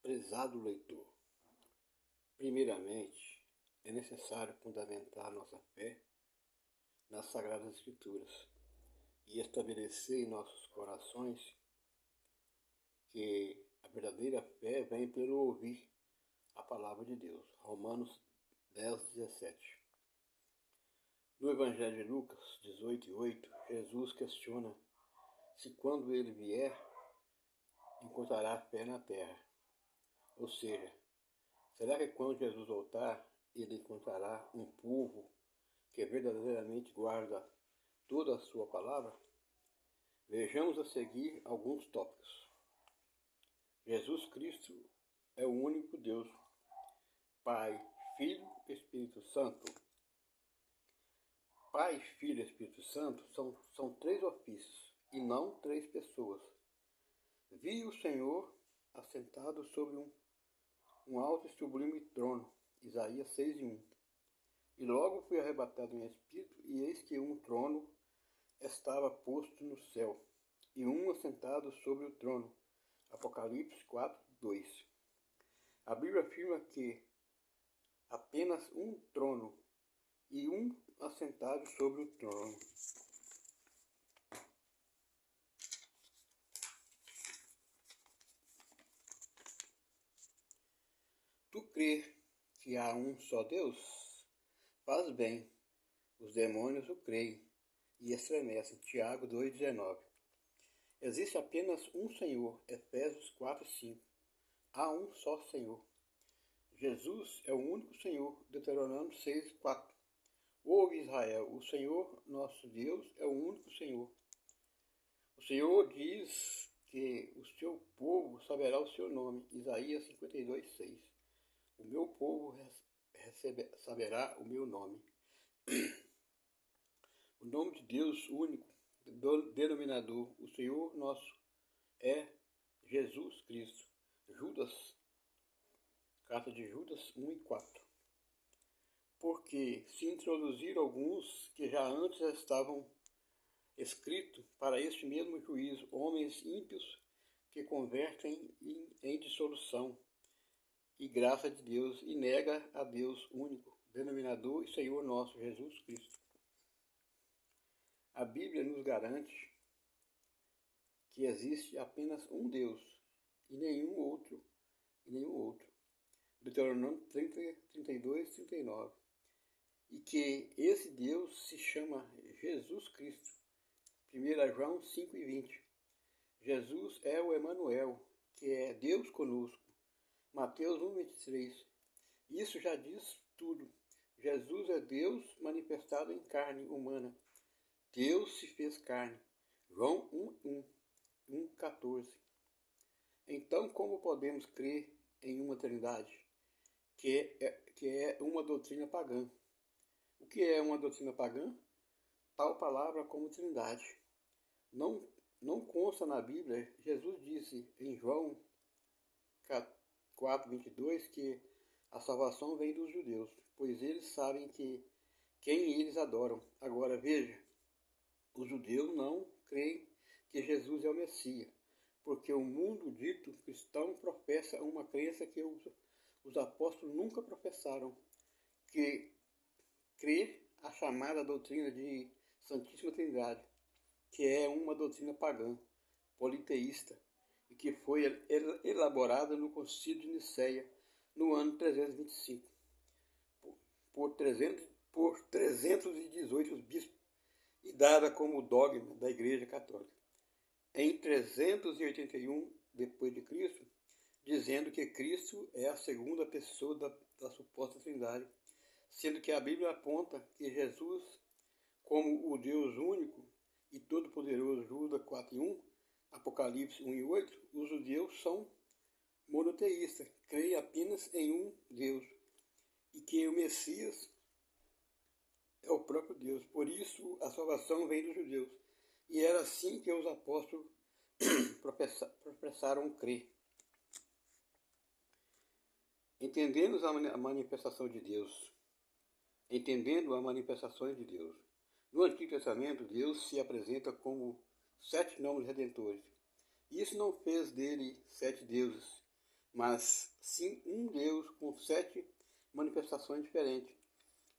Prezado leitor, primeiramente é necessário fundamentar nossa fé nas Sagradas Escrituras e estabelecer em nossos corações que a verdadeira fé vem pelo ouvir a palavra de Deus. Romanos 10:17. No Evangelho de Lucas 18:8, Jesus questiona se quando ele vier encontrará fé na terra. Ou seja, será que quando Jesus voltar, ele encontrará um povo que verdadeiramente guarda toda a sua palavra? Vejamos a seguir alguns tópicos. Jesus Cristo é o único Deus, Pai, Filho e Espírito Santo. Pai, Filho e Espírito Santo são três ofícios e não três pessoas. Vi o Senhor assentado sobre um alto e sublime trono, Isaías 6:1. E logo fui arrebatado em espírito, e eis que um trono estava posto no céu, e um assentado sobre o trono, Apocalipse 4:2. A Bíblia afirma que apenas um trono e um assentado sobre o trono. Tu crês que há um só Deus? Faz bem, os demônios o creem e estremecem. Tiago 2:19. Existe apenas um Senhor, Efésios 4:5. Há um só Senhor. Jesus é o único Senhor, Deuteronômio 6:4. Ouve Israel, o Senhor nosso Deus é o único Senhor. O Senhor diz que o seu povo saberá o seu nome, Isaías 52:6. O meu povo saberá o meu nome. O nome de Deus único, denominador, o Senhor nosso, é Jesus Cristo. Carta de Judas 1:4. Porque se introduziram alguns que já antes estavam escritos para este mesmo juízo, homens ímpios que convertem em dissolução e graça de Deus e nega a Deus único, denominador e Senhor nosso, Jesus Cristo. A Bíblia nos garante que existe apenas um Deus e nenhum outro. Deuteronômio 32:39. E que esse Deus se chama Jesus Cristo. 1 João 5:20. Jesus é o Emanuel, que é Deus conosco. Mateus 1:23. Isso já diz tudo. Jesus é Deus manifestado em carne humana. Deus se fez carne. João 1:14. Então, como podemos crer em uma trindade, que é uma doutrina pagã? O que é uma doutrina pagã? Tal palavra como trindade. Não consta na Bíblia. Jesus disse em João 4:22 que a salvação vem dos judeus, pois eles sabem quem eles adoram. Agora veja, os judeus não creem que Jesus é o Messias, porque o mundo dito cristão professa uma crença que os apóstolos nunca professaram, que crê a chamada doutrina de Santíssima Trindade, que é uma doutrina pagã, politeísta, e que foi elaborada no Concílio de Nicéia, no ano 325, por 318 bispos, e dada como dogma da Igreja Católica. Em 381 d.C., dizendo que Cristo é a segunda pessoa da suposta Trindade, sendo que a Bíblia aponta que Jesus, como o Deus único e todo-poderoso, Judas 4:1, Apocalipse 1:8, os judeus são monoteístas, creem apenas em um Deus, e que o Messias é o próprio Deus. Por isso, a salvação vem dos judeus. E era assim que os apóstolos professaram crer. Entendendo a manifestação de Deus. No Antigo Testamento, Deus se apresenta como 7 nomes redentores. Isso não fez dele 7 deuses, mas sim um Deus com 7 manifestações diferentes.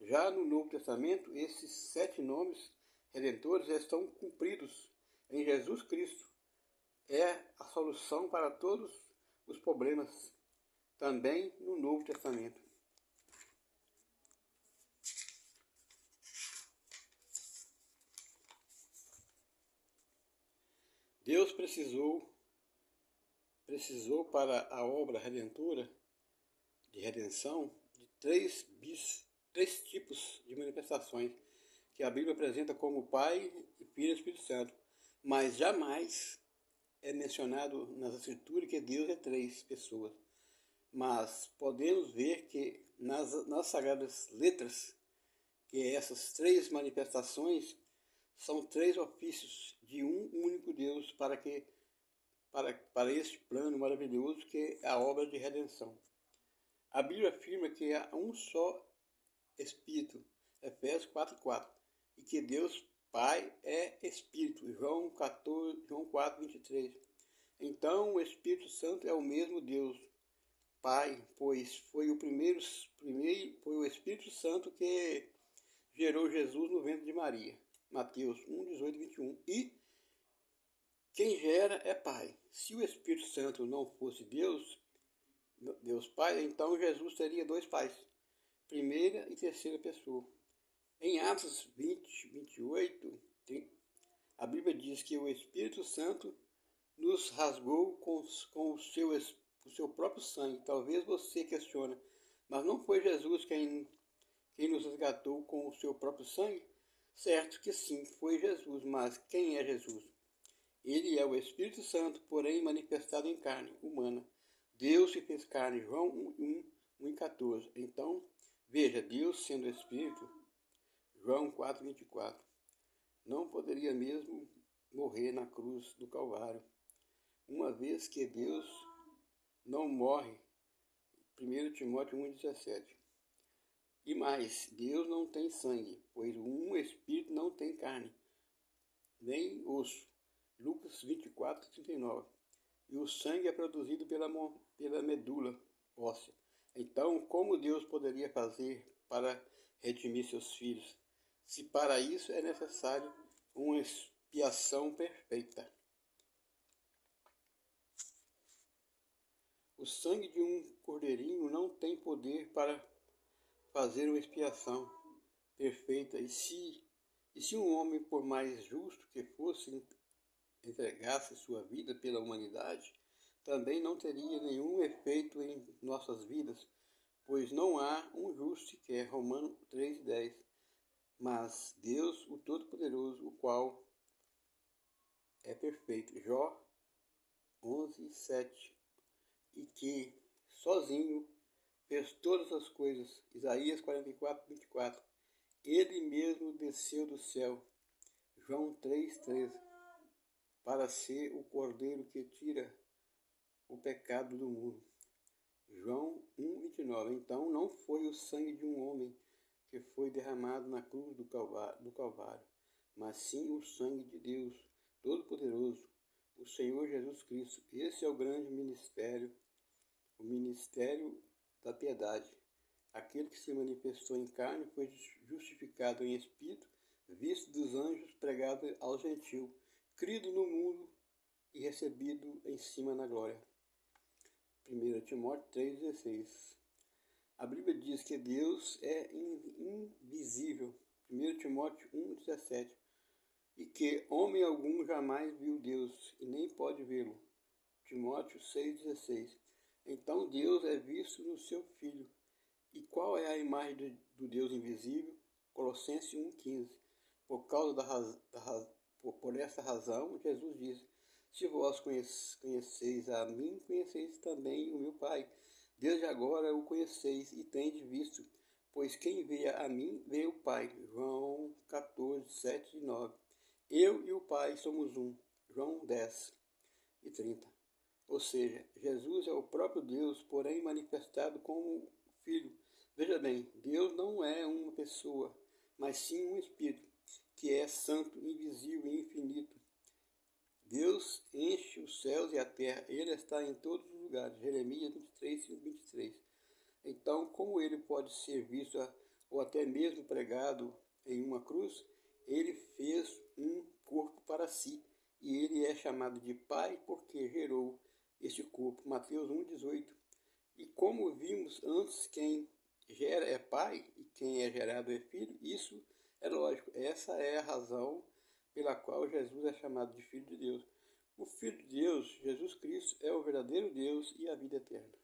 Já no Novo Testamento, esses 7 nomes redentores já estão cumpridos em Jesus Cristo. É a solução para todos os problemas, também no Novo Testamento. Deus precisou para a obra redentora de redenção de três tipos de manifestações que a Bíblia apresenta como Pai, Filho e Espírito Santo, mas jamais é mencionado nas Escrituras que Deus é 3 pessoas. Mas podemos ver que nas Sagradas Letras, que essas 3 manifestações são 3 ofícios de um único Deus para este plano maravilhoso que é a obra de redenção. A Bíblia afirma que há um só Espírito, Efésios 4:4, e que Deus Pai é Espírito, João 4:23. Então o Espírito Santo é o mesmo Deus Pai, pois foi o Espírito Santo que gerou Jesus no ventre de Maria. Mateus 1:18-21. E quem gera é Pai. Se o Espírito Santo não fosse Deus Pai, então Jesus teria 2 pais, primeira e terceira pessoa. Em Atos 20:28, a Bíblia diz que o Espírito Santo nos rasgou com o seu próprio sangue. Talvez você questione, mas não foi Jesus quem nos resgatou com o seu próprio sangue? Certo que sim, foi Jesus, mas quem é Jesus? Ele é o Espírito Santo, porém manifestado em carne humana. Deus se fez carne, João 1:14. Então, veja, Deus sendo Espírito, João 4:24, não poderia mesmo morrer na cruz do Calvário, uma vez que Deus não morre, 1 Timóteo 1:17. E mais, Deus não tem sangue, pois um Espírito não tem carne, nem osso, Lucas 24:39. E o sangue é produzido pela medula óssea. Então, como Deus poderia fazer para redimir seus filhos, se para isso é necessário uma expiação perfeita? O sangue de um cordeirinho não tem poder para fazer uma expiação perfeita. E se um homem, por mais justo que fosse, entregasse sua vida pela humanidade, também não teria nenhum efeito em nossas vidas, pois não há um justo sequer, Romanos 3:10. Mas Deus, o Todo-Poderoso, o qual é perfeito, Jó 11:7, e que sozinho fez todas as coisas, Isaías 44:24, ele mesmo desceu do céu, João 3:13, para ser o Cordeiro que tira o pecado do mundo, João 1:29. Então não foi o sangue de um homem que foi derramado na cruz do Calvário, mas sim o sangue de Deus Todo-Poderoso, o Senhor Jesus Cristo. Esse é o grande ministério, o ministério da piedade. Aquele que se manifestou em carne foi justificado em espírito, visto dos anjos, pregado aos gentios, crido no mundo e recebido em cima na glória. 1 Timóteo 3:16. A Bíblia diz que Deus é invisível, 1 Timóteo 1:17, e que homem algum jamais viu Deus e nem pode vê-lo, Timóteo 6:16. Então Deus é visto no seu Filho. E qual é a imagem do Deus invisível? Colossenses 1:15. Por essa razão, Jesus diz: se vós conheceis a mim, conheceis também o meu Pai. Desde agora o conheceis e tendes visto, pois quem vê a mim, vê o Pai. João 14:7-9. Eu e o Pai somos um. João 10:30. Ou seja, Jesus é o próprio Deus, porém manifestado como Filho. Veja bem, Deus não é uma pessoa, mas sim um Espírito, que é santo, invisível e infinito. Deus enche os céus e a terra, ele está em todos os lugares. Jeremias 23, 23. Então, como ele pode ser visto ou até mesmo pregado em uma cruz, ele fez um corpo para si, e ele é chamado de Pai porque gerou este corpo. Mateus 1,18. E como vimos antes, quem gera é pai e quem é gerado é filho, isso é lógico. Essa é a razão pela qual Jesus é chamado de Filho de Deus. O Filho de Deus, Jesus Cristo, é o verdadeiro Deus e a vida eterna.